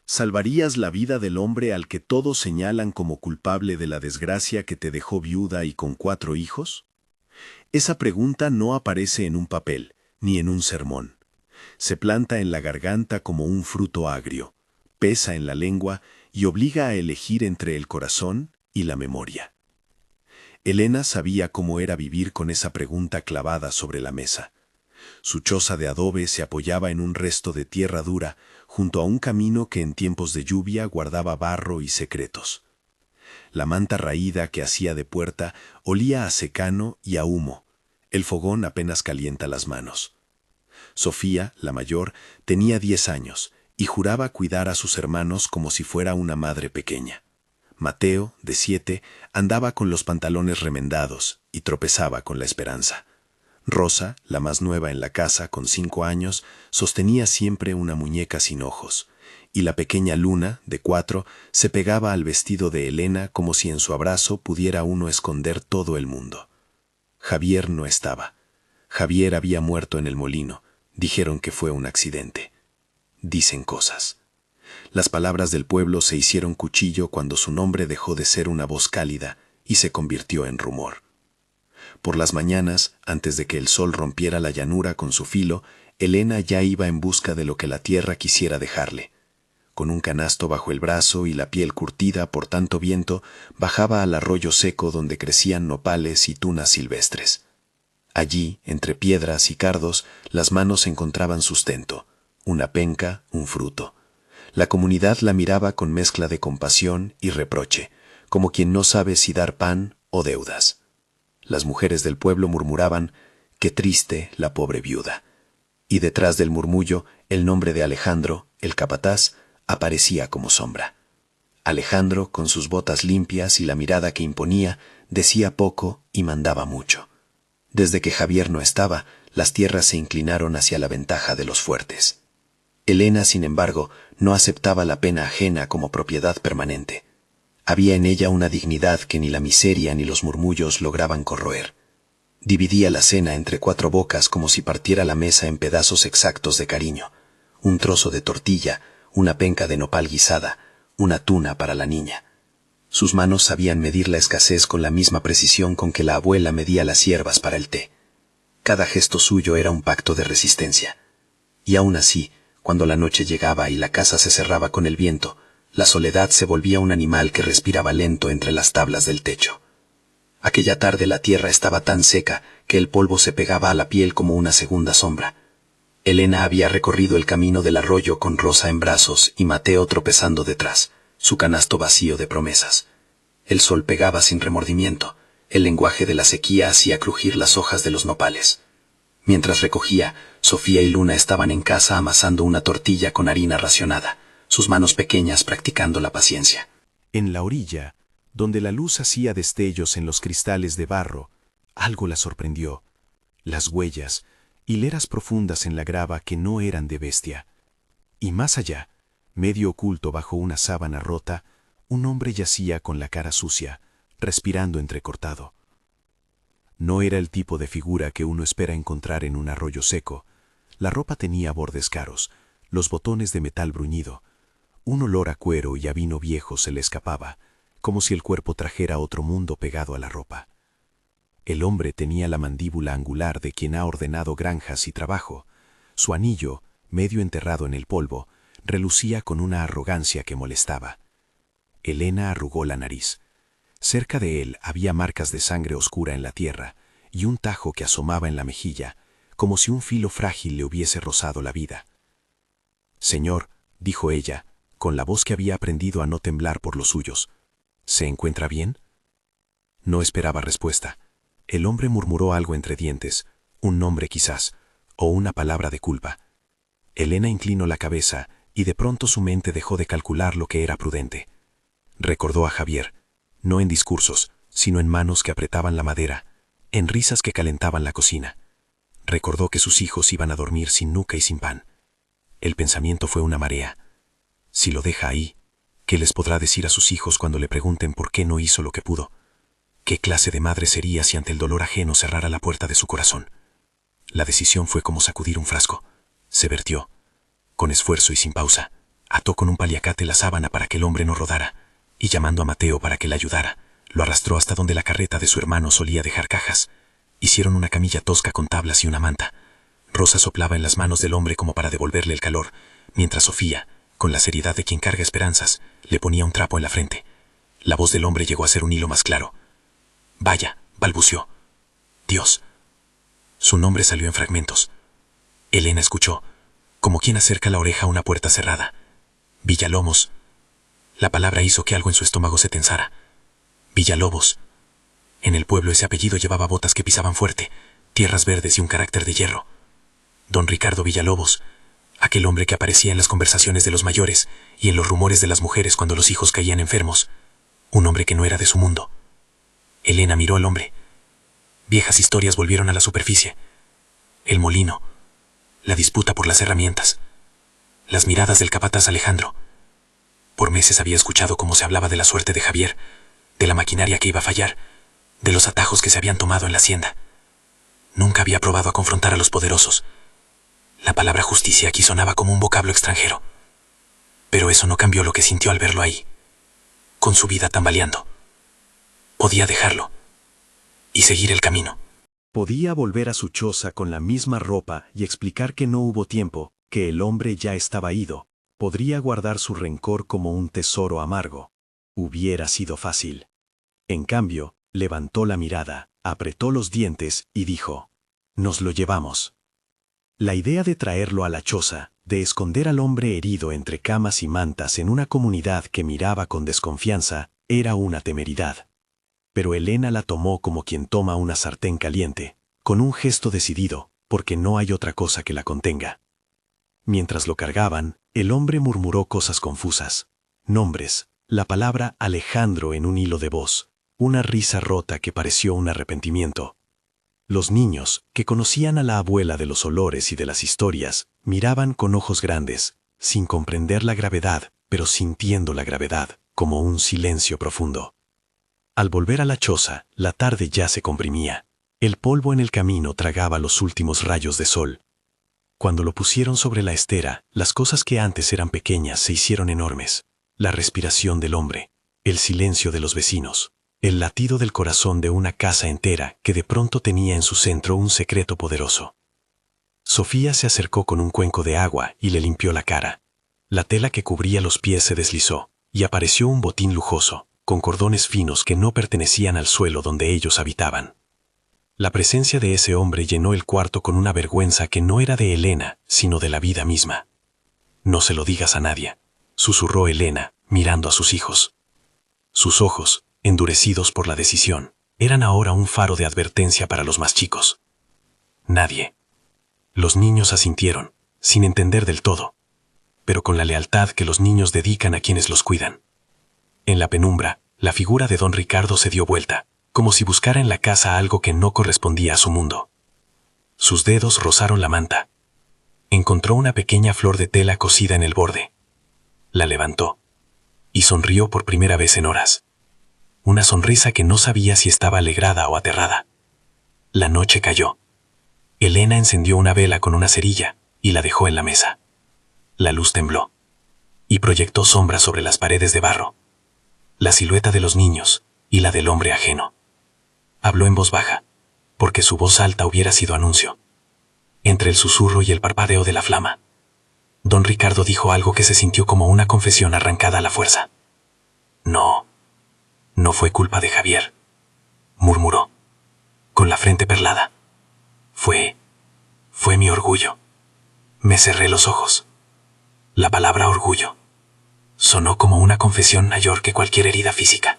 ¿Salvarías la vida del hombre al que todos señalan como culpable de la desgracia que te dejó viuda y con 4 hijos? Esa pregunta no aparece en un papel, ni en un sermón. Se planta en la garganta como un fruto agrio, pesa en la lengua y obliga a elegir entre el corazón y la memoria. Elena sabía cómo era vivir con esa pregunta clavada sobre la mesa. Su choza de adobe se apoyaba en un resto de tierra dura, junto a un camino que en tiempos de lluvia guardaba barro y secretos. La manta raída que hacía de puerta olía a secano y a humo. El fogón apenas calienta las manos. Sofía, la mayor, tenía 10 años y juraba cuidar a sus hermanos como si fuera una madre pequeña. Mateo, de 7, andaba con los pantalones remendados y tropezaba con la esperanza. Rosa, la más nueva en la casa, con 5 años, sostenía siempre una muñeca sin ojos, y la pequeña Luna, de 4, se pegaba al vestido de Elena como si en su abrazo pudiera uno esconder todo el mundo. Javier no estaba. Javier había muerto en el molino. Dijeron que fue un accidente. Dicen cosas. Las palabras del pueblo se hicieron cuchillo cuando su nombre dejó de ser una voz cálida y se convirtió en rumor. Por las mañanas, antes de que el sol rompiera la llanura con su filo, Elena ya iba en busca de lo que la tierra quisiera dejarle. Con un canasto bajo el brazo y la piel curtida por tanto viento, bajaba al arroyo seco donde crecían nopales y tunas silvestres. Allí, entre piedras y cardos, las manos encontraban sustento, una penca, un fruto. La comunidad la miraba con mezcla de compasión y reproche, como quien no sabe si dar pan o deudas. Las mujeres del pueblo murmuraban, «Qué triste la pobre viuda». Y detrás del murmullo, el nombre de Alejandro, el capataz, aparecía como sombra. Alejandro, con sus botas limpias y la mirada que imponía, decía poco y mandaba mucho. Desde que Javier no estaba, las tierras se inclinaron hacia la ventaja de los fuertes. Elena, sin embargo, no aceptaba la pena ajena como propiedad permanente. Había en ella una dignidad que ni la miseria ni los murmullos lograban corroer. Dividía la cena entre 4 bocas como si partiera la mesa en pedazos exactos de cariño. Un trozo de tortilla, una penca de nopal guisada, una tuna para la niña. Sus manos sabían medir la escasez con la misma precisión con que la abuela medía las hierbas para el té. Cada gesto suyo era un pacto de resistencia. Y aún así, cuando la noche llegaba y la casa se cerraba con el viento, la soledad se volvía un animal que respiraba lento entre las tablas del techo. Aquella tarde la tierra estaba tan seca que el polvo se pegaba a la piel como una segunda sombra. Elena había recorrido el camino del arroyo con Rosa en brazos y Mateo tropezando detrás, su canasto vacío de promesas. El sol pegaba sin remordimiento, el lenguaje de la sequía hacía crujir las hojas de los nopales. Mientras recogía, Sofía y Luna estaban en casa amasando una tortilla con harina racionada, sus manos pequeñas practicando la paciencia. En la orilla, donde la luz hacía destellos en los cristales de barro, algo la sorprendió. Las huellas, hileras profundas en la grava que no eran de bestia. Y más allá, medio oculto bajo una sábana rota, un hombre yacía con la cara sucia, respirando entrecortado. No era el tipo de figura que uno espera encontrar en un arroyo seco. La ropa tenía bordes caros, los botones de metal bruñido. Un olor a cuero y a vino viejo se le escapaba, como si el cuerpo trajera otro mundo pegado a la ropa. El hombre tenía la mandíbula angular de quien ha ordenado granjas y trabajo. Su anillo, medio enterrado en el polvo, relucía con una arrogancia que molestaba. Elena arrugó la nariz. Cerca de él había marcas de sangre oscura en la tierra y un tajo que asomaba en la mejilla, como si un filo frágil le hubiese rozado la vida. «Señor», dijo ella, con la voz que había aprendido a no temblar por los suyos, «¿se encuentra bien?» No esperaba respuesta. El hombre murmuró algo entre dientes, un nombre quizás, o una palabra de culpa. Elena inclinó la cabeza y de pronto su mente dejó de calcular lo que era prudente. Recordó a Javier, no en discursos, sino en manos que apretaban la madera, en risas que calentaban la cocina. Recordó que sus hijos iban a dormir sin nuca y sin pan. El pensamiento fue una marea. Si lo deja ahí, ¿qué les podrá decir a sus hijos cuando le pregunten por qué no hizo lo que pudo? ¿Qué clase de madre sería si ante el dolor ajeno cerrara la puerta de su corazón? La decisión fue como sacudir un frasco. Se vertió, con esfuerzo y sin pausa, Ató con un paliacate la sábana para que el hombre no rodara, y llamando a Mateo para que le ayudara, lo arrastró hasta donde la carreta de su hermano solía dejar cajas. Hicieron una camilla tosca con tablas y una manta. Rosa soplaba en las manos del hombre como para devolverle el calor, mientras Sofía, con la seriedad de quien carga esperanzas, le ponía un trapo en la frente. La voz del hombre llegó a ser un hilo más claro. «Vaya», balbuceó. «Dios». Su nombre salió en fragmentos. Elena escuchó, como quien acerca la oreja a una puerta cerrada. «Villalomos». La palabra hizo que algo en su estómago se tensara. «Villalobos». En el pueblo ese apellido llevaba botas que pisaban fuerte, tierras verdes y un carácter de hierro. Don Ricardo Villalobos, aquel hombre que aparecía en las conversaciones de los mayores y en los rumores de las mujeres cuando los hijos caían enfermos. Un hombre que no era de su mundo. Elena miró al hombre. Viejas historias volvieron a la superficie. El molino, la disputa por las herramientas, las miradas del capataz Alejandro. Por meses había escuchado cómo se hablaba de la suerte de Javier, de la maquinaria que iba a fallar, de los atajos que se habían tomado en la hacienda. Nunca había probado a confrontar a los poderosos. La palabra justicia aquí sonaba como un vocablo extranjero. Pero eso no cambió lo que sintió al verlo ahí, con su vida tambaleando. Podía dejarlo y seguir el camino. Podía volver a su choza con la misma ropa y explicar que no hubo tiempo, que el hombre ya estaba ido. Podría guardar su rencor como un tesoro amargo. Hubiera sido fácil. En cambio, levantó la mirada, apretó los dientes y dijo: «Nos lo llevamos». La idea de traerlo a la choza, de esconder al hombre herido entre camas y mantas en una comunidad que miraba con desconfianza, era una temeridad. Pero Elena la tomó como quien toma una sartén caliente, con un gesto decidido, porque no hay otra cosa que la contenga. Mientras lo cargaban, el hombre murmuró cosas confusas. Nombres, la palabra Alejandro en un hilo de voz, una risa rota que pareció un arrepentimiento. Los niños, que conocían a la abuela de los olores y de las historias, miraban con ojos grandes, sin comprender la gravedad, pero sintiendo la gravedad, como un silencio profundo. Al volver a la choza, la tarde ya se comprimía. El polvo en el camino tragaba los últimos rayos de sol. Cuando lo pusieron sobre la estera, las cosas que antes eran pequeñas se hicieron enormes. La respiración del hombre, el silencio de los vecinos, el latido del corazón de una casa entera que de pronto tenía en su centro un secreto poderoso. Sofía se acercó con un cuenco de agua y le limpió la cara. La tela que cubría los pies se deslizó, y apareció un botín lujoso, con cordones finos que no pertenecían al suelo donde ellos habitaban. La presencia de ese hombre llenó el cuarto con una vergüenza que no era de Elena, sino de la vida misma. «No se lo digas a nadie», susurró Elena, mirando a sus hijos. Sus ojos, endurecidos por la decisión, eran ahora un faro de advertencia para los más chicos. «Nadie». Los niños asintieron, sin entender del todo, pero con la lealtad que los niños dedican a quienes los cuidan. En la penumbra, la figura de don Ricardo se dio vuelta, como si buscara en la casa algo que no correspondía a su mundo. Sus dedos rozaron la manta. Encontró una pequeña flor de tela cosida en el borde. La levantó y sonrió por primera vez en horas. Una sonrisa que no sabía si estaba alegrada o aterrada. La noche cayó. Elena encendió una vela con una cerilla y la dejó en la mesa. La luz tembló y proyectó sombras sobre las paredes de barro. La silueta de los niños y la del hombre ajeno. Habló en voz baja, porque su voz alta hubiera sido anuncio. Entre el susurro y el parpadeo de la flama, don Ricardo dijo algo que se sintió como una confesión arrancada a la fuerza. «No, no fue culpa de Javier», murmuró, con la frente perlada. Fue mi orgullo». Me cerré los ojos. La palabra orgullo sonó como una confesión mayor que cualquier herida física.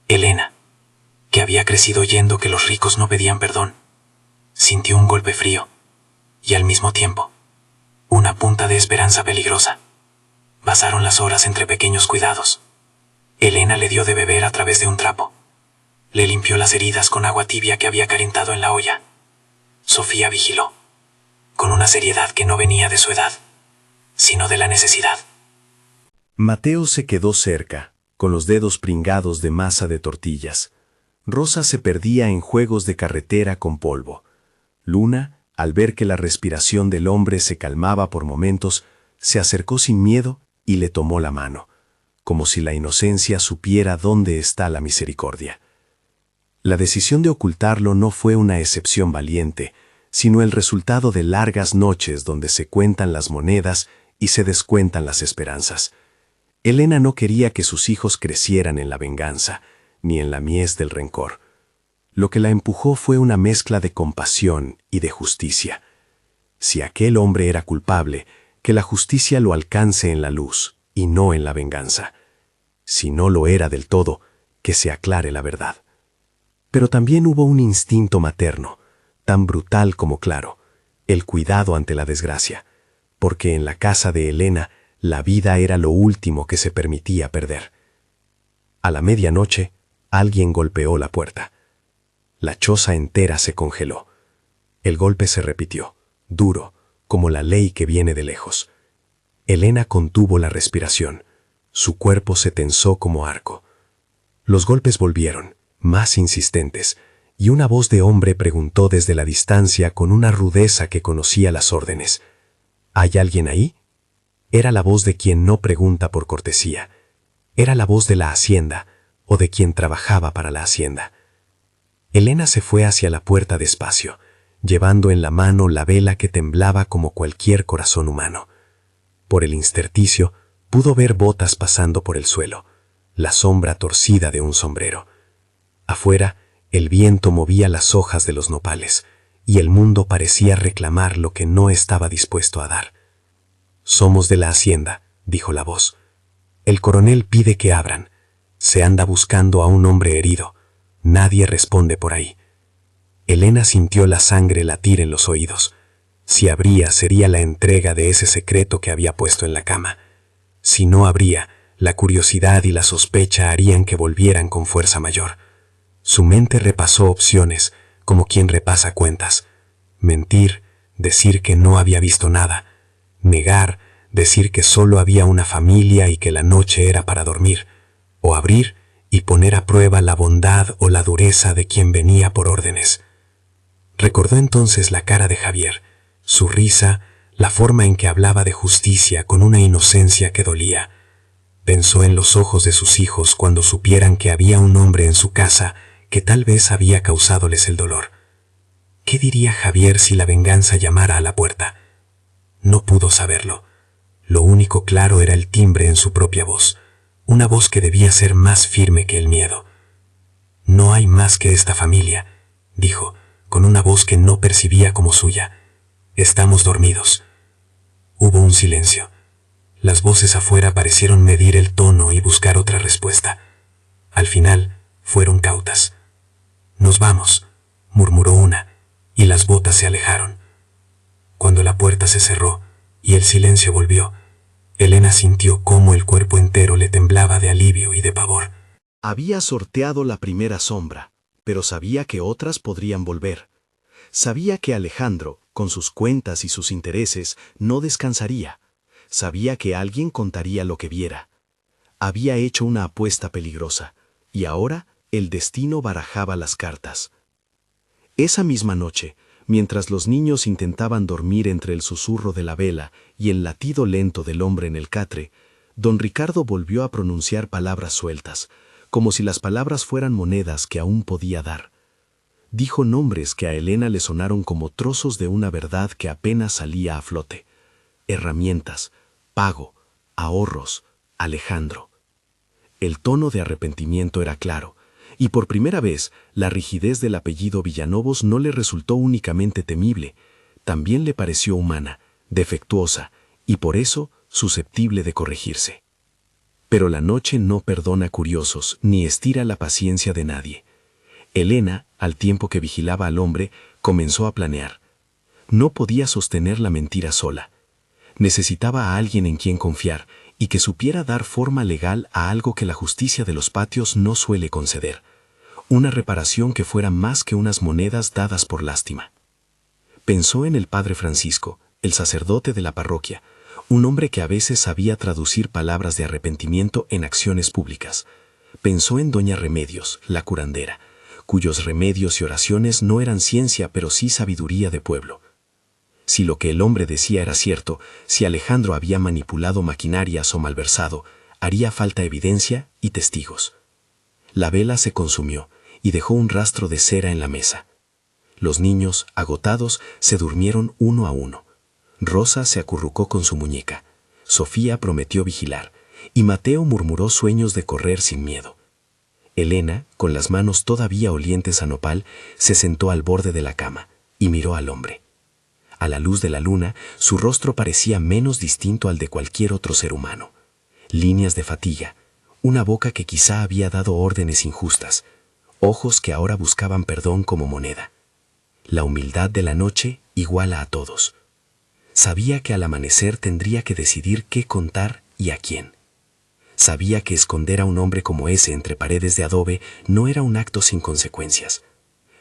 Elena, que había crecido oyendo que los ricos no pedían perdón, sintió un golpe frío y al mismo tiempo una punta de esperanza peligrosa. Pasaron las horas entre pequeños cuidados. Elena le dio de beber a través de un trapo. Le limpió las heridas con agua tibia que había calentado en la olla. Sofía vigiló, con una seriedad que no venía de su edad, sino de la necesidad. Mateo se quedó cerca, con los dedos pringados de masa de tortillas. Rosa se perdía en juegos de carretera con polvo. Luna, al ver que la respiración del hombre se calmaba por momentos, se acercó sin miedo y le tomó la mano, como si la inocencia supiera dónde está la misericordia. La decisión de ocultarlo no fue una excepción valiente, sino el resultado de largas noches donde se cuentan las monedas y se descuentan las esperanzas. Elena no quería que sus hijos crecieran en la venganza, ni en la mies del rencor. Lo que la empujó fue una mezcla de compasión y de justicia. Si aquel hombre era culpable, que la justicia lo alcance en la luz y no en la venganza. Si no lo era del todo, que se aclare la verdad. Pero también hubo un instinto materno, tan brutal como claro, el cuidado ante la desgracia, porque en la casa de Elena la vida era lo último que se permitía perder. A la medianoche, alguien golpeó la puerta. La choza entera se congeló. El golpe se repitió, duro, como la ley que viene de lejos. Elena contuvo la respiración. Su cuerpo se tensó como arco. Los golpes volvieron, más insistentes, y una voz de hombre preguntó desde la distancia con una rudeza que conocía las órdenes. ¿Hay alguien ahí? Era la voz de quien no pregunta por cortesía. Era la voz de la hacienda, o de quien trabajaba para la hacienda. Elena se fue hacia la puerta despacio, llevando en la mano la vela que temblaba como cualquier corazón humano. Por el intersticio pudo ver botas pasando por el suelo, la sombra torcida de un sombrero. Afuera, el viento movía las hojas de los nopales, y el mundo parecía reclamar lo que no estaba dispuesto a dar. «Somos de la hacienda», dijo la voz. «El coronel pide que abran. Se anda buscando a un hombre herido. Nadie responde por ahí». Elena sintió la sangre latir en los oídos. Si abría, sería la entrega de ese secreto que había puesto en la cama. Si no abría, la curiosidad y la sospecha harían que volvieran con fuerza mayor. Su mente repasó opciones, como quien repasa cuentas. Mentir, decir que no había visto nada. Negar, decir que solo había una familia y que la noche era para dormir. O abrir y poner a prueba la bondad o la dureza de quien venía por órdenes. Recordó entonces la cara de Javier, su risa, la forma en que hablaba de justicia con una inocencia que dolía. Pensó en los ojos de sus hijos cuando supieran que había un hombre en su casa que tal vez había causádolles el dolor. ¿Qué diría Javier si la venganza llamara a la puerta? No pudo saberlo. Lo único claro era el timbre en su propia voz, una voz que debía ser más firme que el miedo. «No hay más que esta familia», dijo, con una voz que no percibía como suya. «Estamos dormidos». Hubo un silencio. Las voces afuera parecieron medir el tono y buscar otra respuesta. Al final, fueron cautas. «Nos vamos», murmuró una, y las botas se alejaron. Cuando la puerta se cerró y el silencio volvió, Elena sintió cómo el cuerpo entero le temblaba de alivio y de pavor. Había sorteado la primera sombra, pero sabía que otras podrían volver. Sabía que Alejandro, con sus cuentas y sus intereses, no descansaría. Sabía que alguien contaría lo que viera. Había hecho una apuesta peligrosa, y ahora el destino barajaba las cartas. Esa misma noche, mientras los niños intentaban dormir entre el susurro de la vela y el latido lento del hombre en el catre, don Ricardo volvió a pronunciar palabras sueltas, como si las palabras fueran monedas que aún podía dar. Dijo nombres que a Elena le sonaron como trozos de una verdad que apenas salía a flote. Herramientas, pago, ahorros, Alejandro. El tono de arrepentimiento era claro, y por primera vez la rigidez del apellido Villalobos no le resultó únicamente temible, también le pareció humana, defectuosa, y por eso susceptible de corregirse. Pero la noche no perdona curiosos ni estira la paciencia de nadie. Elena, al tiempo que vigilaba al hombre, comenzó a planear. No podía sostener la mentira sola. Necesitaba a alguien en quien confiar y que supiera dar forma legal a algo que la justicia de los patios no suele conceder. Una reparación que fuera más que unas monedas dadas por lástima. Pensó en el padre Francisco, el sacerdote de la parroquia, un hombre que a veces sabía traducir palabras de arrepentimiento en acciones públicas. Pensó en doña Remedios, la curandera, cuyos remedios y oraciones no eran ciencia pero sí sabiduría de pueblo. Si lo que el hombre decía era cierto, si Alejandro había manipulado maquinarias o malversado, haría falta evidencia y testigos. La vela se consumió y dejó un rastro de cera en la mesa. Los niños, agotados, se durmieron uno a uno. Rosa se acurrucó con su muñeca. Sofía prometió vigilar, y Mateo murmuró sueños de correr sin miedo. Elena, con las manos todavía olientes a nopal, se sentó al borde de la cama y miró al hombre. A la luz de la luna, su rostro parecía menos distinto al de cualquier otro ser humano. Líneas de fatiga, una boca que quizá había dado órdenes injustas, ojos que ahora buscaban perdón como moneda. La humildad de la noche iguala a todos. Sabía que al amanecer tendría que decidir qué contar y a quién. Sabía que esconder a un hombre como ese entre paredes de adobe no era un acto sin consecuencias.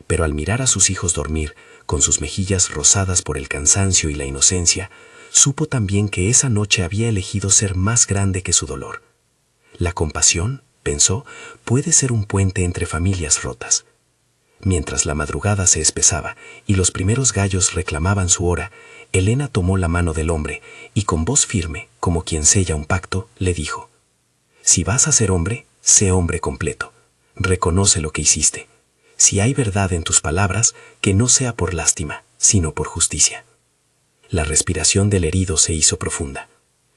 Pero al mirar a sus hijos dormir, con sus mejillas rosadas por el cansancio y la inocencia, supo también que esa noche había elegido ser más grande que su dolor. La compasión, pensó, puede ser un puente entre familias rotas. Mientras la madrugada se espesaba y los primeros gallos reclamaban su hora, Elena tomó la mano del hombre y con voz firme, como quien sella un pacto, le dijo: «Si vas a ser hombre, sé hombre completo. Reconoce lo que hiciste. Si hay verdad en tus palabras, que no sea por lástima, sino por justicia». La respiración del herido se hizo profunda.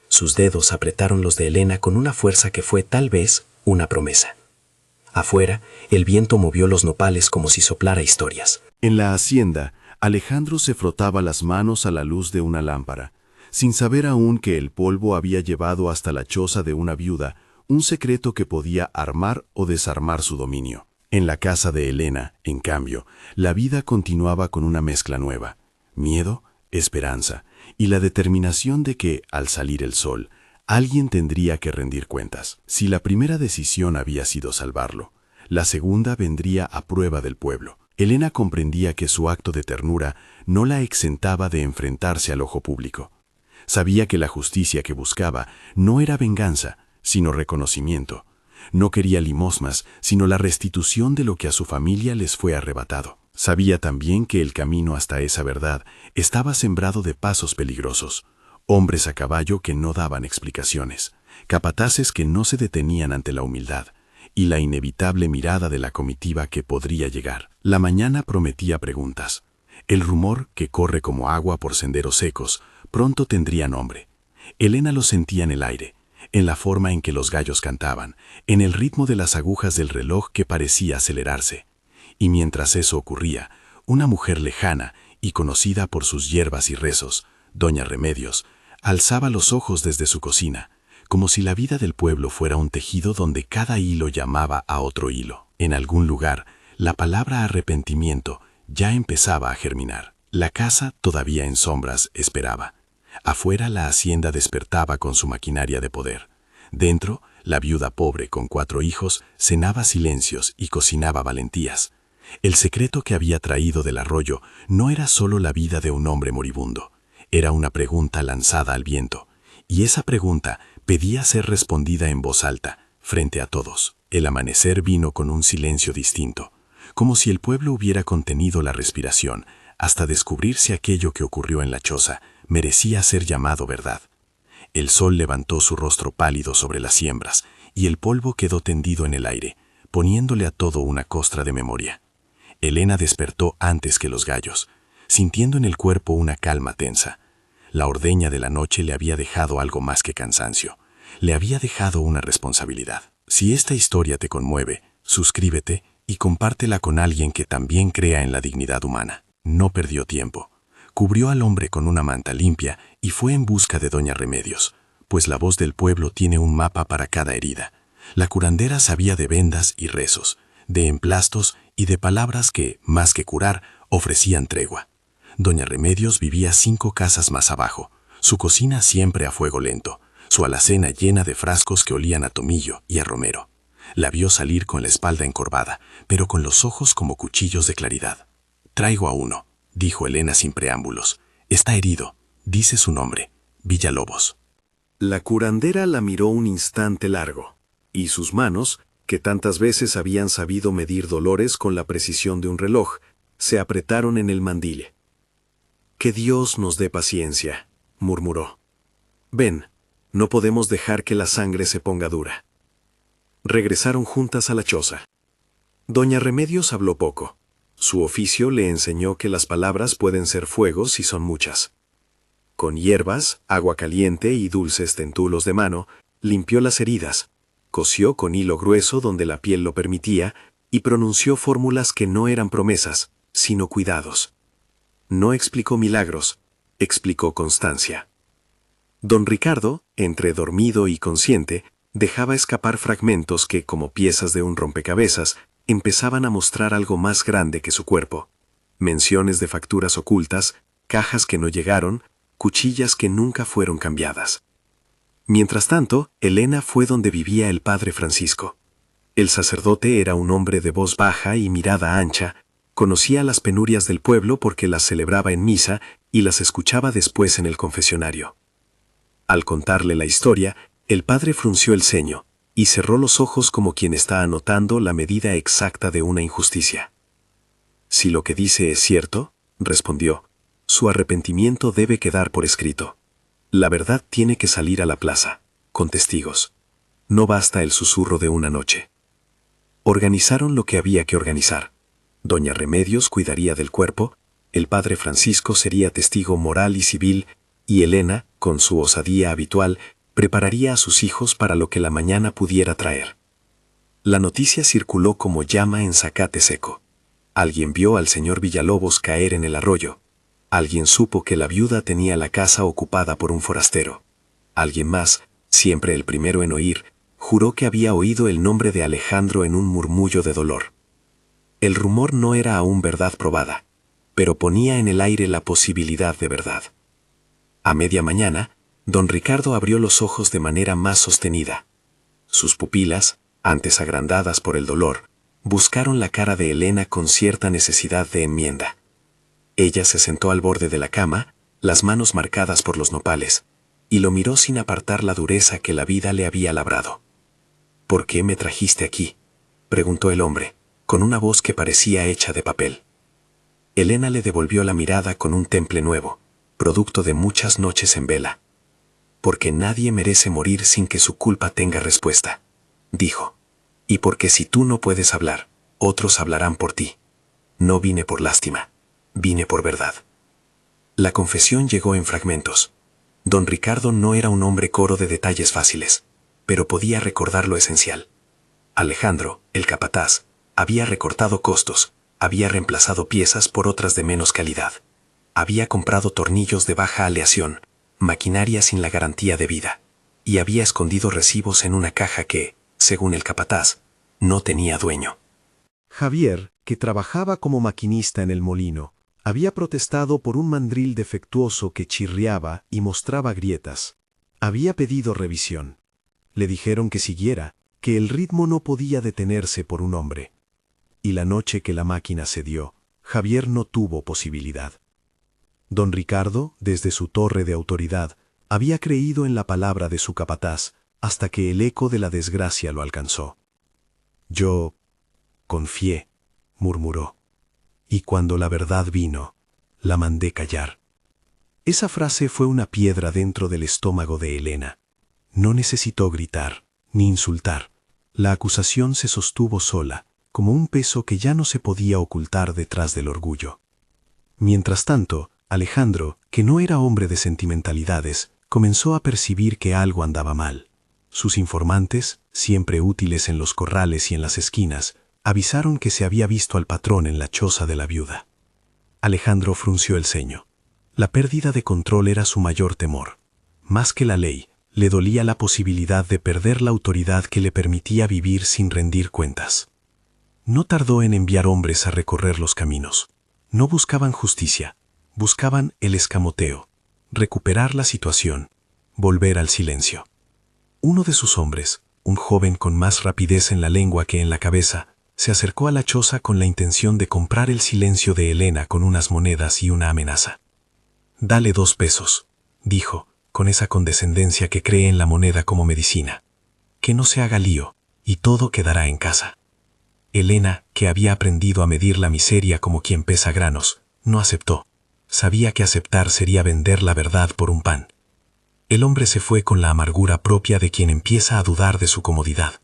Sus dedos apretaron los de Elena con una fuerza que fue tal vez una promesa. Afuera, el viento movió los nopales como si soplara historias. En la hacienda, Alejandro se frotaba las manos a la luz de una lámpara, sin saber aún que el polvo había llevado hasta la choza de una viuda un secreto que podía armar o desarmar su dominio. En la casa de Elena, en cambio, la vida continuaba con una mezcla nueva: miedo, esperanza y la determinación de que, al salir el sol, alguien tendría que rendir cuentas. Si la primera decisión había sido salvarlo, la segunda vendría a prueba del pueblo. Elena comprendía que su acto de ternura no la exentaba de enfrentarse al ojo público. Sabía que la justicia que buscaba no era venganza, sino reconocimiento. No quería limosnas, sino la restitución de lo que a su familia les fue arrebatado. Sabía también que el camino hasta esa verdad estaba sembrado de pasos peligrosos, hombres a caballo que no daban explicaciones, capataces que no se detenían ante la humildad, y la inevitable mirada de la comitiva que podría llegar. La mañana prometía preguntas. El rumor, que corre como agua por senderos secos, pronto tendría nombre. Elena lo sentía en el aire, en la forma en que los gallos cantaban, en el ritmo de las agujas del reloj que parecía acelerarse. Y mientras eso ocurría, una mujer lejana y conocida por sus hierbas y rezos, doña Remedios, alzaba los ojos desde su cocina, como si la vida del pueblo fuera un tejido donde cada hilo llamaba a otro hilo. En algún lugar, la palabra arrepentimiento ya empezaba a germinar. La casa, todavía en sombras, esperaba. Afuera la hacienda despertaba con su maquinaria de poder. Dentro, la viuda pobre con 4 hijos cenaba silencios y cocinaba valentías. El secreto que había traído del arroyo no era solo la vida de un hombre moribundo. Era una pregunta lanzada al viento, y esa pregunta pedía ser respondida en voz alta, frente a todos. El amanecer vino con un silencio distinto, como si el pueblo hubiera contenido la respiración hasta descubrir si aquello que ocurrió en la choza merecía ser llamado verdad. El sol levantó su rostro pálido sobre las siembras, y el polvo quedó tendido en el aire, poniéndole a todo una costra de memoria. Elena despertó antes que los gallos, sintiendo en el cuerpo una calma tensa. La ordeña de la noche le había dejado algo más que cansancio. Le había dejado una responsabilidad. Si esta historia te conmueve, suscríbete y compártela con alguien que también crea en la dignidad humana. No perdió tiempo. Cubrió al hombre con una manta limpia y fue en busca de doña Remedios, pues la voz del pueblo tiene un mapa para cada herida. La curandera sabía de vendas y rezos, de emplastos y de palabras que, más que curar, ofrecían tregua. Doña Remedios vivía 5 casas más abajo, su cocina siempre a fuego lento, su alacena llena de frascos que olían a tomillo y a romero. La vio salir con la espalda encorvada, pero con los ojos como cuchillos de claridad. «Traigo a uno», dijo Elena sin preámbulos. «Está herido. Dice su nombre. Villalobos». La curandera la miró un instante largo, y sus manos, que tantas veces habían sabido medir dolores con la precisión de un reloj, se apretaron en el mandil. Que Dios nos dé paciencia, murmuró. Ven, no podemos dejar que la sangre se ponga dura. Regresaron juntas a la choza. Doña Remedios habló poco. Su oficio le enseñó que las palabras pueden ser fuego si son muchas. Con hierbas, agua caliente y dulces tentulos de mano, limpió las heridas, cosió con hilo grueso donde la piel lo permitía y pronunció fórmulas que no eran promesas, sino cuidados. No explicó milagros, explicó constancia. Don Ricardo, entre dormido y consciente, dejaba escapar fragmentos que, como piezas de un rompecabezas, empezaban a mostrar algo más grande que su cuerpo. Menciones de facturas ocultas, cajas que no llegaron, cuchillas que nunca fueron cambiadas. Mientras tanto, Elena fue donde vivía el padre Francisco. El sacerdote era un hombre de voz baja y mirada ancha, conocía las penurias del pueblo porque las celebraba en misa y las escuchaba después en el confesionario. Al contarle la historia, el padre frunció el ceño y cerró los ojos como quien está anotando la medida exacta de una injusticia. Si lo que dice es cierto, respondió, su arrepentimiento debe quedar por escrito. La verdad tiene que salir a la plaza, con testigos. No basta el susurro de una noche. Organizaron lo que había que organizar. Doña Remedios cuidaría del cuerpo, el padre Francisco sería testigo moral y civil, y Elena, con su osadía habitual, prepararía a sus hijos para lo que la mañana pudiera traer. La noticia circuló como llama en zacate seco. Alguien vio al señor Villalobos caer en el arroyo. Alguien supo que la viuda tenía la casa ocupada por un forastero. Alguien más, siempre el primero en oír, juró que había oído el nombre de Alejandro en un murmullo de dolor. El rumor no era aún verdad probada, pero ponía en el aire la posibilidad de verdad. A media mañana, don Ricardo abrió los ojos de manera más sostenida. Sus pupilas, antes agrandadas por el dolor, buscaron la cara de Elena con cierta necesidad de enmienda. Ella se sentó al borde de la cama, las manos marcadas por los nopales, y lo miró sin apartar la dureza que la vida le había labrado. ¿Por qué me trajiste aquí?, preguntó el hombre, con una voz que parecía hecha de papel. Elena le devolvió la mirada con un temple nuevo, producto de muchas noches en vela. Porque nadie merece morir sin que su culpa tenga respuesta, dijo. Y porque si tú no puedes hablar, otros hablarán por ti. No vine por lástima, vine por verdad. La confesión llegó en fragmentos. Don Ricardo no era un hombre coro de detalles fáciles, pero podía recordar lo esencial. Alejandro, el capataz, había recortado costos, había reemplazado piezas por otras de menos calidad. Había comprado tornillos de baja aleación, maquinaria sin la garantía de vida, y había escondido recibos en una caja que, según el capataz, no tenía dueño. Javier, que trabajaba como maquinista en el molino, había protestado por un mandril defectuoso que chirriaba y mostraba grietas. Había pedido revisión. Le dijeron que siguiera, que el ritmo no podía detenerse por un hombre. Y la noche que la máquina cedió, Javier no tuvo posibilidad. Don Ricardo, desde su torre de autoridad, había creído en la palabra de su capataz hasta que el eco de la desgracia lo alcanzó. Yo confié, murmuró. Y cuando la verdad vino, la mandé callar. Esa frase fue una piedra dentro del estómago de Elena. No necesitó gritar, ni insultar. La acusación se sostuvo sola, como un peso que ya no se podía ocultar detrás del orgullo. Mientras tanto, Alejandro, que no era hombre de sentimentalidades, comenzó a percibir que algo andaba mal. Sus informantes, siempre útiles en los corrales y en las esquinas, avisaron que se había visto al patrón en la choza de la viuda. Alejandro frunció el ceño. La pérdida de control era su mayor temor. Más que la ley, le dolía la posibilidad de perder la autoridad que le permitía vivir sin rendir cuentas. No tardó en enviar hombres a recorrer los caminos. No buscaban justicia, buscaban el escamoteo, recuperar la situación, volver al silencio. Uno de sus hombres, un joven con más rapidez en la lengua que en la cabeza, se acercó a la choza con la intención de comprar el silencio de Elena con unas monedas y una amenaza. «Dale 2 pesos», dijo, con esa condescendencia que cree en la moneda como medicina. «Que no se haga lío, y todo quedará en casa». Elena, que había aprendido a medir la miseria como quien pesa granos, no aceptó. sabía que aceptar sería vender la verdad por un pan. El hombre se fue con la amargura propia de quien empieza a dudar de su comodidad.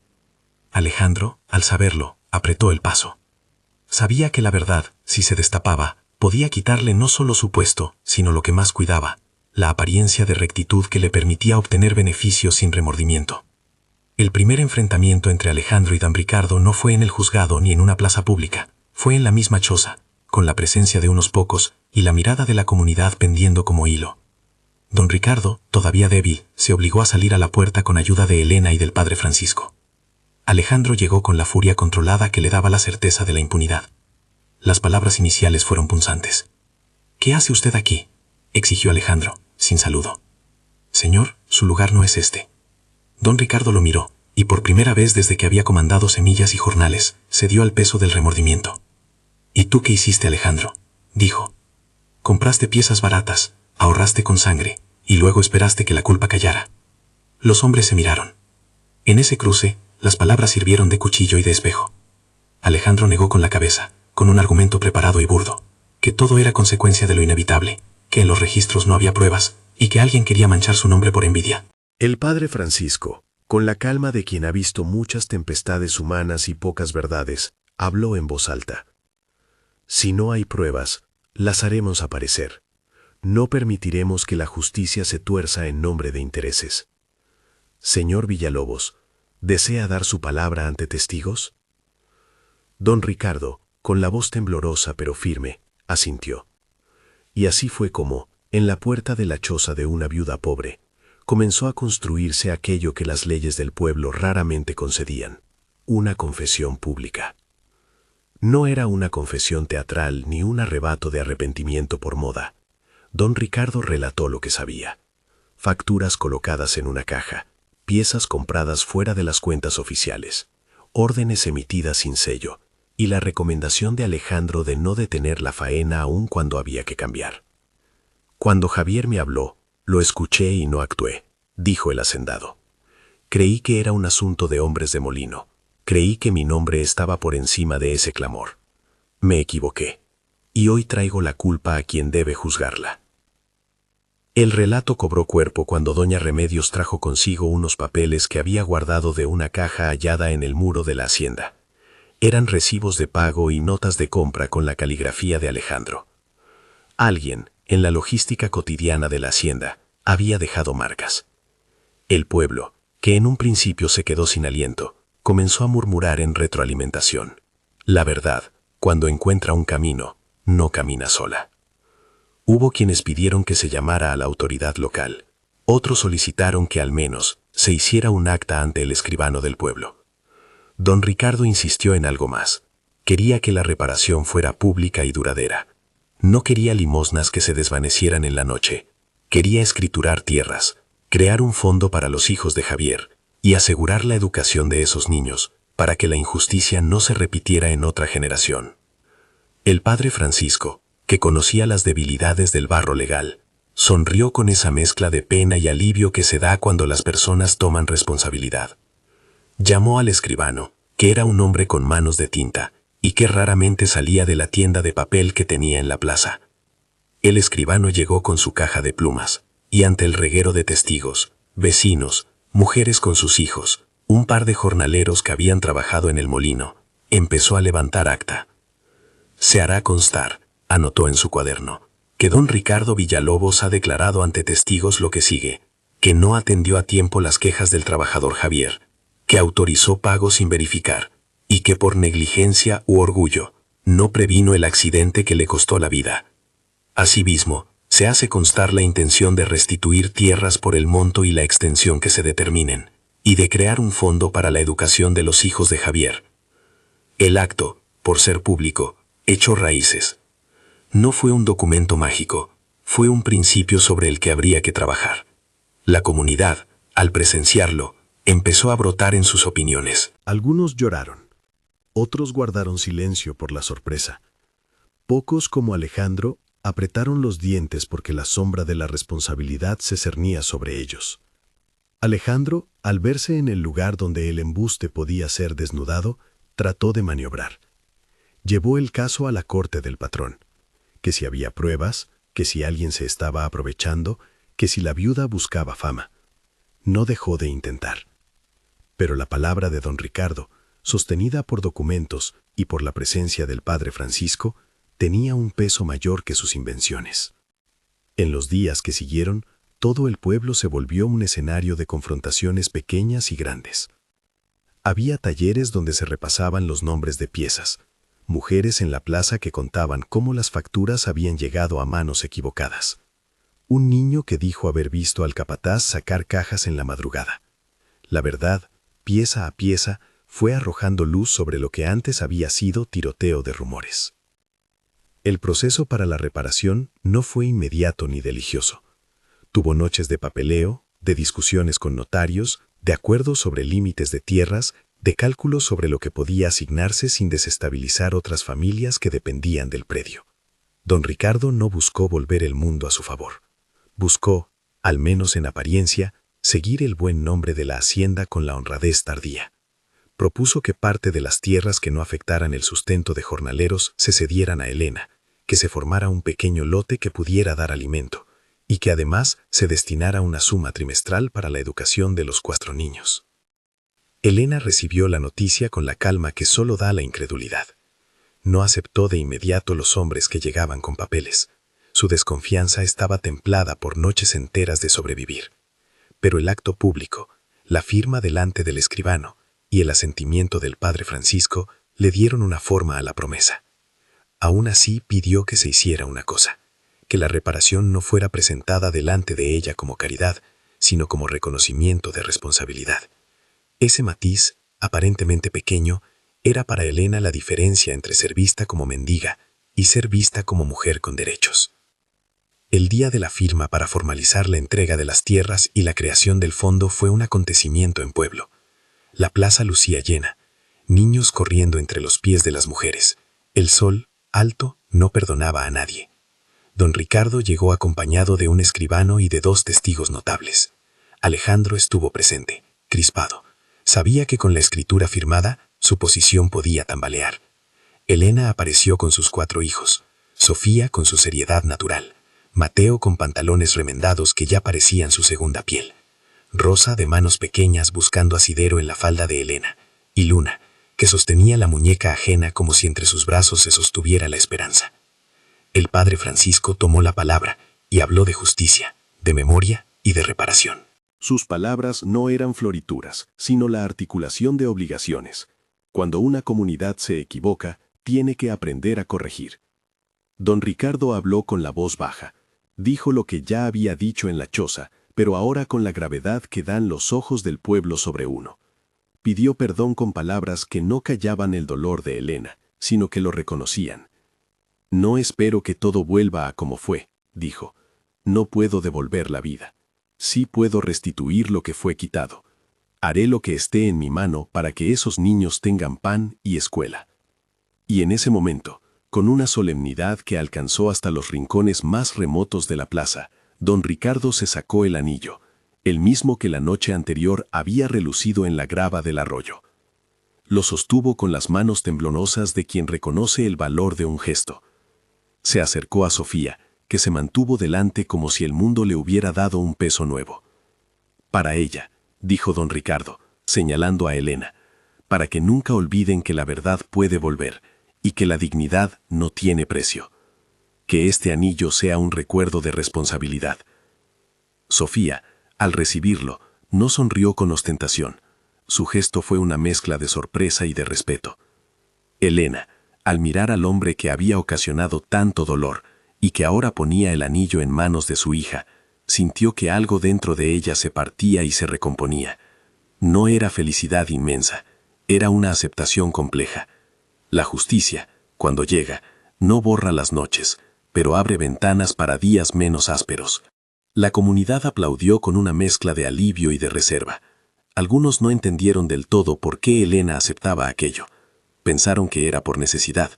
Alejandro, al saberlo, apretó el paso. Sabía que la verdad, si se destapaba, podía quitarle no solo su puesto, sino lo que más cuidaba, la apariencia de rectitud que le permitía obtener beneficios sin remordimiento. El primer enfrentamiento entre Alejandro y don Ricardo no fue en el juzgado ni en una plaza pública, fue en la misma choza, con la presencia de unos pocos y la mirada de la comunidad pendiendo como hilo. Don Ricardo, todavía débil, se obligó a salir a la puerta con ayuda de Elena y del padre Francisco. Alejandro llegó con la furia controlada que le daba la certeza de la impunidad. Las palabras iniciales fueron punzantes. «¿Qué hace usted aquí?», exigió Alejandro, sin saludo. «Señor, su lugar no es este». Don Ricardo lo miró, y por primera vez desde que había comandado semillas y jornales, se dio al peso del remordimiento. «¿Y tú qué hiciste, Alejandro?», dijo. «Compraste piezas baratas, ahorraste con sangre, y luego esperaste que la culpa callara». Los hombres se miraron. En ese cruce, las palabras sirvieron de cuchillo y de espejo. Alejandro negó con la cabeza, con un argumento preparado y burdo, que todo era consecuencia de lo inevitable, que en los registros no había pruebas, y que alguien quería manchar su nombre por envidia. El padre Francisco, con la calma de quien ha visto muchas tempestades humanas y pocas verdades, habló en voz alta. «Si no hay pruebas, las haremos aparecer. No permitiremos que la justicia se tuerza en nombre de intereses. Señor Villalobos, ¿desea dar su palabra ante testigos?». Don Ricardo, con la voz temblorosa pero firme, asintió. Y así fue como, en la puerta de la choza de una viuda pobre, comenzó a construirse aquello que las leyes del pueblo raramente concedían, una confesión pública. No era una confesión teatral ni un arrebato de arrepentimiento por moda. Don Ricardo relató lo que sabía. Facturas colocadas en una caja, piezas compradas fuera de las cuentas oficiales, órdenes emitidas sin sello, y la recomendación de Alejandro de no detener la faena aun cuando había que cambiar. «Cuando Javier me habló, lo escuché y no actué», dijo el hacendado. «Creí que era un asunto de hombres de molino. Creí que mi nombre estaba por encima de ese clamor. Me equivoqué, y hoy traigo la culpa a quien debe juzgarla». El relato cobró cuerpo cuando doña Remedios trajo consigo unos papeles que había guardado de una caja hallada en el muro de la hacienda. Eran recibos de pago y notas de compra con la caligrafía de Alejandro. Alguien, en la logística cotidiana de la hacienda, había dejado marcas. El pueblo, que en un principio se quedó sin aliento, comenzó a murmurar en retroalimentación. La verdad, cuando encuentra un camino, no camina sola. Hubo quienes pidieron que se llamara a la autoridad local. Otros solicitaron que al menos se hiciera un acta ante el escribano del pueblo. Don Ricardo insistió en algo más. Quería que la reparación fuera pública y duradera. No quería limosnas que se desvanecieran en la noche. Quería escriturar tierras, crear un fondo para los hijos de Javier y asegurar la educación de esos niños para que la injusticia no se repitiera en otra generación. El padre Francisco, que conocía las debilidades del barro legal, sonrió con esa mezcla de pena y alivio que se da cuando las personas toman responsabilidad. Llamó al escribano, que era un hombre con manos de tinta, y que raramente salía de la tienda de papel que tenía en la plaza. El escribano llegó con su caja de plumas, y ante el reguero de testigos, vecinos, mujeres con sus hijos, un par de jornaleros que habían trabajado en el molino, empezó a levantar acta. «Se hará constar», anotó en su cuaderno, «que don Ricardo Villalobos ha declarado ante testigos lo que sigue, que no atendió a tiempo las quejas del trabajador Javier, que autorizó pagos sin verificar, y que por negligencia u orgullo no previno el accidente que le costó la vida. Asimismo, se hace constar la intención de restituir tierras por el monto y la extensión que se determinen, y de crear un fondo para la educación de los hijos de Javier». El acto, por ser público, echó raíces. No fue un documento mágico, fue un principio sobre el que habría que trabajar. La comunidad, al presenciarlo, empezó a brotar en sus opiniones. Algunos lloraron, otros guardaron silencio por la sorpresa. Pocos, como Alejandro, apretaron los dientes porque la sombra de la responsabilidad se cernía sobre ellos. Alejandro, al verse en el lugar donde el embuste podía ser desnudado, trató de maniobrar. Llevó el caso a la corte del patrón, que si había pruebas, que si alguien se estaba aprovechando, que si la viuda buscaba fama. No dejó de intentar. Pero la palabra de don Ricardo, sostenida por documentos y por la presencia del padre Francisco, tenía un peso mayor que sus invenciones. En los días que siguieron, todo el pueblo se volvió un escenario de confrontaciones pequeñas y grandes. Había talleres donde se repasaban los nombres de piezas, mujeres en la plaza que contaban cómo las facturas habían llegado a manos equivocadas. Un niño que dijo haber visto al capataz sacar cajas en la madrugada. La verdad, pieza a pieza, fue arrojando luz sobre lo que antes había sido tiroteo de rumores. El proceso para la reparación no fue inmediato ni religioso. Tuvo noches de papeleo, de discusiones con notarios, de acuerdos sobre límites de tierras, de cálculos sobre lo que podía asignarse sin desestabilizar otras familias que dependían del predio. Don Ricardo no buscó volver el mundo a su favor. Buscó, al menos en apariencia, seguir el buen nombre de la hacienda con la honradez tardía. Propuso que parte de las tierras que no afectaran el sustento de jornaleros se cedieran a Elena, que se formara un pequeño lote que pudiera dar alimento, y que además se destinara una suma trimestral para la educación de los 4 niños. Elena recibió la noticia con la calma que solo da la incredulidad. No aceptó de inmediato los hombres que llegaban con papeles. Su desconfianza estaba templada por noches enteras de sobrevivir. Pero el acto público, la firma delante del escribano y el asentimiento del padre Francisco le dieron una forma a la promesa. Aún así pidió que se hiciera una cosa, que la reparación no fuera presentada delante de ella como caridad, sino como reconocimiento de responsabilidad. Ese matiz, aparentemente pequeño, era para Elena la diferencia entre ser vista como mendiga y ser vista como mujer con derechos. El día de la firma para formalizar la entrega de las tierras y la creación del fondo fue un acontecimiento en pueblo. La plaza lucía llena, niños corriendo entre los pies de las mujeres. El sol, alto, no perdonaba a nadie. Don Ricardo llegó acompañado de un escribano y de 2 testigos notables. Alejandro estuvo presente, crispado. Sabía que con la escritura firmada, su posición podía tambalear. Elena apareció con sus 4 hijos, Sofía con su seriedad natural, Mateo con pantalones remendados que ya parecían su segunda piel, Rosa de manos pequeñas buscando asidero en la falda de Elena, y Luna, que sostenía la muñeca ajena como si entre sus brazos se sostuviera la esperanza. El padre Francisco tomó la palabra y habló de justicia, de memoria y de reparación. Sus palabras no eran florituras, sino la articulación de obligaciones. Cuando una comunidad se equivoca, tiene que aprender a corregir. Don Ricardo habló con la voz baja. Dijo lo que ya había dicho en la choza, pero ahora con la gravedad que dan los ojos del pueblo sobre uno. Pidió perdón con palabras que no callaban el dolor de Elena, sino que lo reconocían. No espero que todo vuelva a como fue, dijo. No puedo devolver la vida. Sí puedo restituir lo que fue quitado. Haré lo que esté en mi mano para que esos niños tengan pan y escuela. Y en ese momento, con una solemnidad que alcanzó hasta los rincones más remotos de la plaza, don Ricardo se sacó el anillo, el mismo que la noche anterior había relucido en la grava del arroyo. Lo sostuvo con las manos temblorosas de quien reconoce el valor de un gesto. Se acercó a Sofía, que se mantuvo delante como si el mundo le hubiera dado un peso nuevo. Para ella, dijo don Ricardo, señalando a Elena, para que nunca olviden que la verdad puede volver y que la dignidad no tiene precio. Que este anillo sea un recuerdo de responsabilidad. Sofía, al recibirlo, no sonrió con ostentación. Su gesto fue una mezcla de sorpresa y de respeto. Elena, al mirar al hombre que había ocasionado tanto dolor y que ahora ponía el anillo en manos de su hija, sintió que algo dentro de ella se partía y se recomponía. No era felicidad inmensa, era una aceptación compleja. La justicia, cuando llega, no borra las noches, pero abre ventanas para días menos ásperos. La comunidad aplaudió con una mezcla de alivio y de reserva. Algunos no entendieron del todo por qué Elena aceptaba aquello. Pensaron que era por necesidad.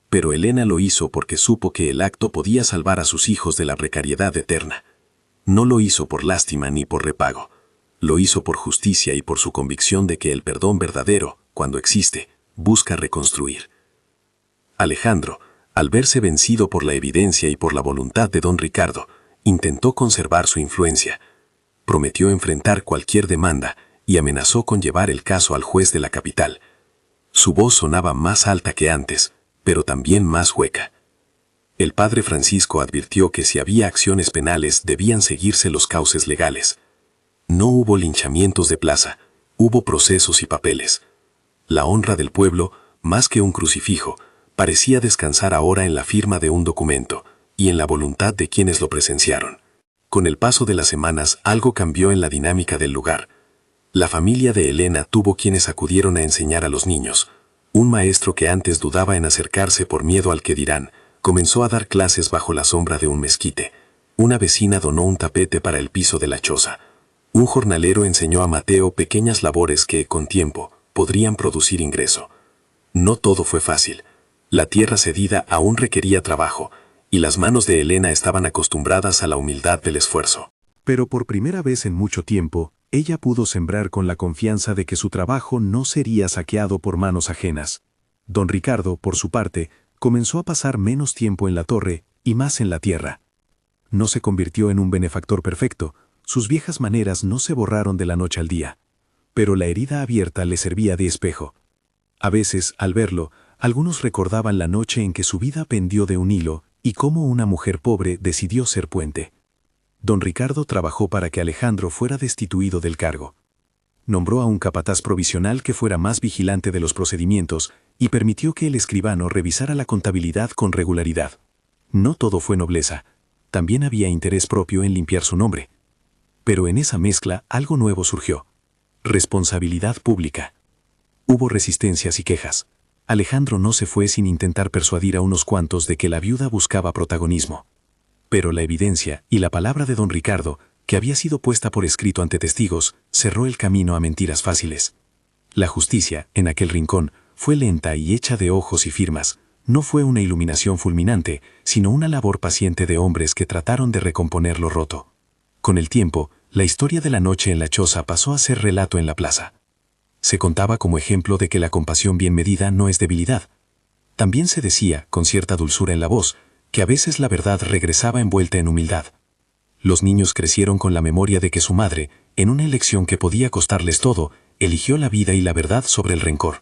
Pero Elena lo hizo porque supo que el acto podía salvar a sus hijos de la precariedad eterna. No lo hizo por lástima ni por repago. Lo hizo por justicia y por su convicción de que el perdón verdadero, cuando existe, busca reconstruir. Alejandro, al verse vencido por la evidencia y por la voluntad de don Ricardo, intentó conservar su influencia. Prometió enfrentar cualquier demanda y amenazó con llevar el caso al juez de la capital. Su voz sonaba más alta que antes, pero también más hueca. El padre Francisco advirtió que si había acciones penales debían seguirse los cauces legales. No hubo linchamientos de plaza, hubo procesos y papeles. La honra del pueblo, más que un crucifijo, parecía descansar ahora en la firma de un documento y en la voluntad de quienes lo presenciaron. Con el paso de las semanas algo cambió en la dinámica del lugar. La familia de Elena tuvo quienes acudieron a enseñar a los niños. Un maestro que antes dudaba en acercarse por miedo al que dirán, comenzó a dar clases bajo la sombra de un mezquite. Una vecina donó un tapete para el piso de la choza. Un jornalero enseñó a Mateo pequeñas labores que, con tiempo, podrían producir ingreso. No todo fue fácil. La tierra cedida aún requería trabajo, y las manos de Elena estaban acostumbradas a la humildad del esfuerzo. Pero por primera vez en mucho tiempo, ella pudo sembrar con la confianza de que su trabajo no sería saqueado por manos ajenas. Don Ricardo, por su parte, comenzó a pasar menos tiempo en la torre y más en la tierra. No se convirtió en un benefactor perfecto, sus viejas maneras no se borraron de la noche al día, pero la herida abierta le servía de espejo. A veces, al verlo, algunos recordaban la noche en que su vida pendió de un hilo y cómo una mujer pobre decidió ser puente. Don Ricardo trabajó para que Alejandro fuera destituido del cargo. Nombró a un capataz provisional que fuera más vigilante de los procedimientos y permitió que el escribano revisara la contabilidad con regularidad. No todo fue nobleza, también había interés propio en limpiar su nombre. Pero en esa mezcla algo nuevo surgió: responsabilidad pública. Hubo resistencias y quejas. Alejandro no se fue sin intentar persuadir a unos cuantos de que la viuda buscaba protagonismo. Pero la evidencia y la palabra de don Ricardo, que había sido puesta por escrito ante testigos, cerró el camino a mentiras fáciles. La justicia, en aquel rincón, fue lenta y hecha de ojos y firmas. No fue una iluminación fulminante, sino una labor paciente de hombres que trataron de recomponer lo roto. Con el tiempo, la historia de la noche en la choza pasó a ser relato en la plaza. Se contaba como ejemplo de que la compasión bien medida no es debilidad. También se decía, con cierta dulzura en la voz, que a veces la verdad regresaba envuelta en humildad. Los niños crecieron con la memoria de que su madre, en una elección que podía costarles todo, eligió la vida y la verdad sobre el rencor.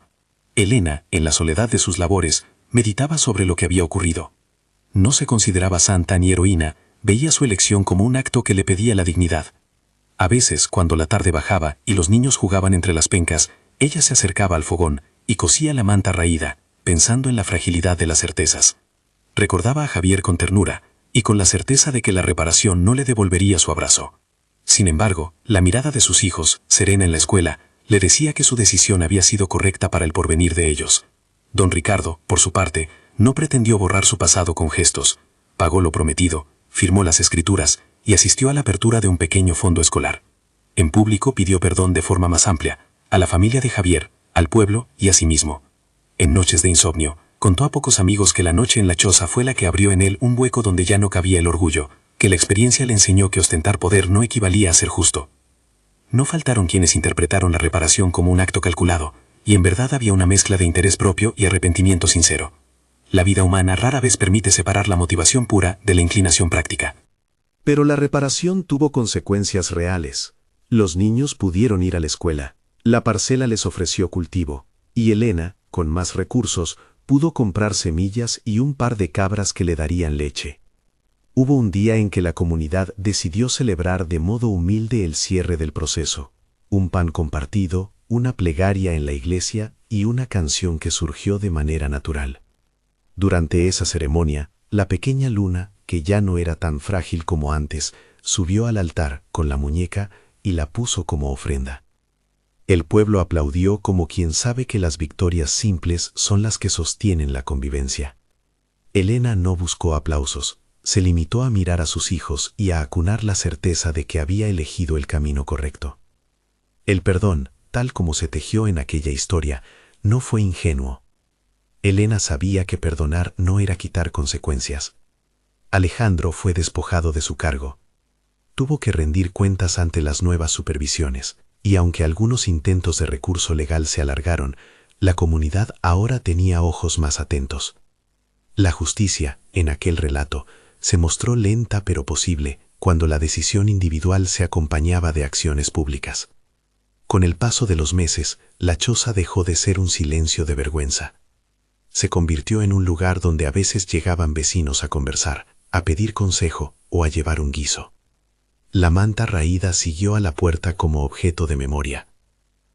Elena, en la soledad de sus labores, meditaba sobre lo que había ocurrido. No se consideraba santa ni heroína, veía su elección como un acto que le pedía la dignidad. A veces, cuando la tarde bajaba y los niños jugaban entre las pencas, ella se acercaba al fogón y cosía la manta raída, pensando en la fragilidad de las certezas. Recordaba a Javier con ternura y con la certeza de que la reparación no le devolvería su abrazo. Sin embargo, la mirada de sus hijos, serena en la escuela, le decía que su decisión había sido correcta para el porvenir de ellos. Don Ricardo, por su parte, no pretendió borrar su pasado con gestos. Pagó lo prometido, firmó las escrituras y asistió a la apertura de un pequeño fondo escolar. En público pidió perdón de forma más amplia, a la familia de Javier, al pueblo y a sí mismo. En noches de insomnio, contó a pocos amigos que la noche en la choza fue la que abrió en él un hueco donde ya no cabía el orgullo, que la experiencia le enseñó que ostentar poder no equivalía a ser justo. No faltaron quienes interpretaron la reparación como un acto calculado, y en verdad había una mezcla de interés propio y arrepentimiento sincero. La vida humana rara vez permite separar la motivación pura de la inclinación práctica. Pero la reparación tuvo consecuencias reales. Los niños pudieron ir a la escuela, la parcela les ofreció cultivo, y Elena, con más recursos, pudo comprar semillas y un par de cabras que le darían leche. Hubo un día en que la comunidad decidió celebrar de modo humilde el cierre del proceso. Un pan compartido, una plegaria en la iglesia y una canción que surgió de manera natural. Durante esa ceremonia, la pequeña Luna, que ya no era tan frágil como antes, subió al altar con la muñeca y la puso como ofrenda. El pueblo aplaudió como quien sabe que las victorias simples son las que sostienen la convivencia. Elena no buscó aplausos, se limitó a mirar a sus hijos y a acunar la certeza de que había elegido el camino correcto. El perdón, tal como se tejió en aquella historia, no fue ingenuo. Elena sabía que perdonar no era quitar consecuencias. Alejandro fue despojado de su cargo. Tuvo que rendir cuentas ante las nuevas supervisiones, y aunque algunos intentos de recurso legal se alargaron, la comunidad ahora tenía ojos más atentos. La justicia, en aquel relato, se mostró lenta pero posible cuando la decisión individual se acompañaba de acciones públicas. Con el paso de los meses, la choza dejó de ser un silencio de vergüenza. Se convirtió en un lugar donde a veces llegaban vecinos a conversar, a pedir consejo o a llevar un guiso. La manta raída siguió a la puerta como objeto de memoria.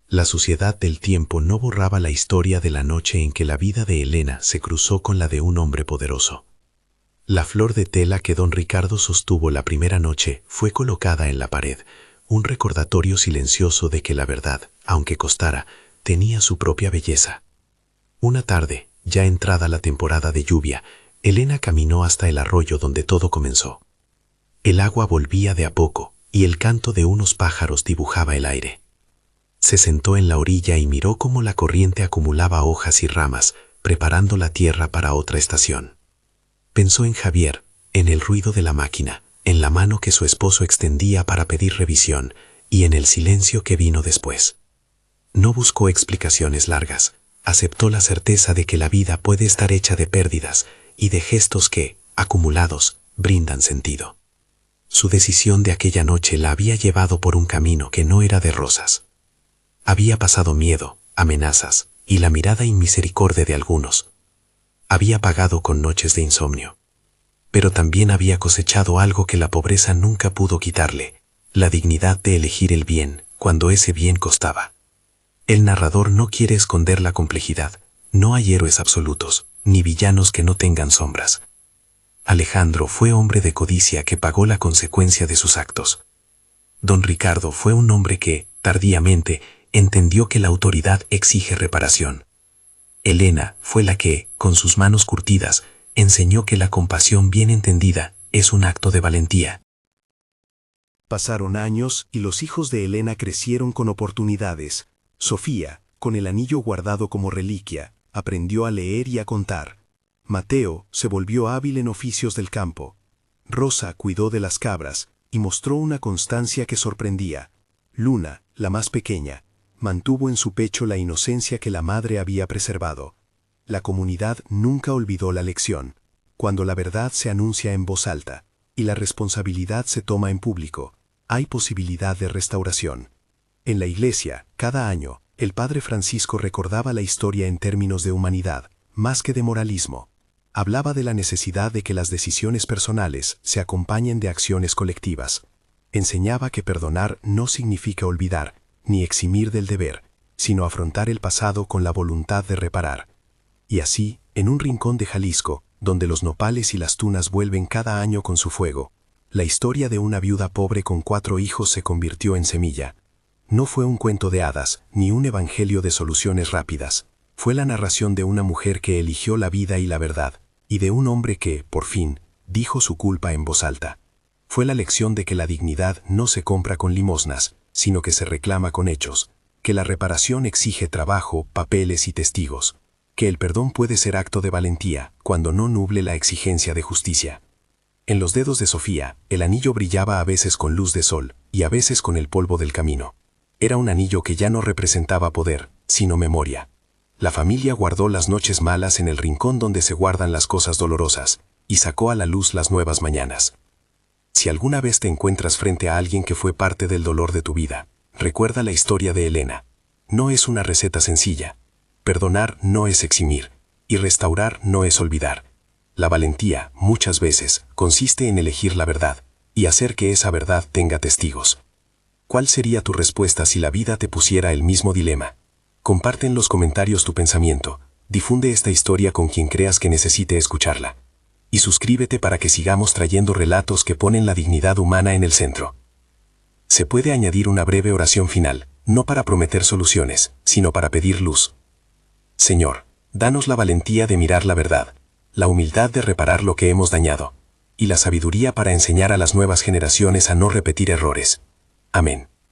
La suciedad del tiempo no borraba la historia de la noche en que la vida de Elena se cruzó con la de un hombre poderoso. La flor de tela que don Ricardo sostuvo la primera noche fue colocada en la pared, un recordatorio silencioso de que la verdad, aunque costara, tenía su propia belleza. Una tarde, ya entrada la temporada de lluvia, Elena caminó hasta el arroyo donde todo comenzó. El agua volvía de a poco y el canto de unos pájaros dibujaba el aire. Se sentó en la orilla y miró cómo la corriente acumulaba hojas y ramas, preparando la tierra para otra estación. Pensó en Javier, en el ruido de la máquina, en la mano que su esposo extendía para pedir revisión y en el silencio que vino después. No buscó explicaciones largas, aceptó la certeza de que la vida puede estar hecha de pérdidas y de gestos que, acumulados, brindan sentido. Su decisión de aquella noche la había llevado por un camino que no era de rosas. Había pasado miedo, amenazas y la mirada inmisericordia de algunos. Había pagado con noches de insomnio. Pero también había cosechado algo que la pobreza nunca pudo quitarle, la dignidad de elegir el bien cuando ese bien costaba. El narrador no quiere esconder la complejidad. No hay héroes absolutos, ni villanos que no tengan sombras. Alejandro fue hombre de codicia que pagó la consecuencia de sus actos. Don Ricardo fue un hombre que, tardíamente, entendió que la autoridad exige reparación. Elena fue la que, con sus manos curtidas, enseñó que la compasión bien entendida es un acto de valentía. Pasaron años y los hijos de Elena crecieron con oportunidades. Sofía, con el anillo guardado como reliquia, aprendió a leer y a contar. Mateo se volvió hábil en oficios del campo. Rosa cuidó de las cabras y mostró una constancia que sorprendía. Luna, la más pequeña, mantuvo en su pecho la inocencia que la madre había preservado. La comunidad nunca olvidó la lección. Cuando la verdad se anuncia en voz alta y la responsabilidad se toma en público, hay posibilidad de restauración. En la iglesia, cada año, el padre Francisco recordaba la historia en términos de humanidad, más que de moralismo. Hablaba de la necesidad de que las decisiones personales se acompañen de acciones colectivas. Enseñaba que perdonar no significa olvidar, ni eximir del deber, sino afrontar el pasado con la voluntad de reparar. Y así, en un rincón de Jalisco, donde los nopales y las tunas vuelven cada año con su fuego, la historia de una viuda pobre con 4 hijos se convirtió en semilla. No fue un cuento de hadas, ni un evangelio de soluciones rápidas. Fue la narración de una mujer que eligió la vida y la verdad, y de un hombre que, por fin, dijo su culpa en voz alta. Fue la lección de que la dignidad no se compra con limosnas, sino que se reclama con hechos, que la reparación exige trabajo, papeles y testigos, que el perdón puede ser acto de valentía cuando no nuble la exigencia de justicia. En los dedos de Sofía, el anillo brillaba a veces con luz de sol y a veces con el polvo del camino. Era un anillo que ya no representaba poder, sino memoria. La familia guardó las noches malas en el rincón donde se guardan las cosas dolorosas, y sacó a la luz las nuevas mañanas. Si alguna vez te encuentras frente a alguien que fue parte del dolor de tu vida, recuerda la historia de Elena. No es una receta sencilla. Perdonar no es eximir, y restaurar no es olvidar. La valentía, muchas veces, consiste en elegir la verdad, y hacer que esa verdad tenga testigos. ¿Cuál sería tu respuesta si la vida te pusiera el mismo dilema? Comparte en los comentarios tu pensamiento, difunde esta historia con quien creas que necesite escucharla. Y suscríbete para que sigamos trayendo relatos que ponen la dignidad humana en el centro. Se puede añadir una breve oración final, no para prometer soluciones, sino para pedir luz. Señor, danos la valentía de mirar la verdad, la humildad de reparar lo que hemos dañado, y la sabiduría para enseñar a las nuevas generaciones a no repetir errores. Amén.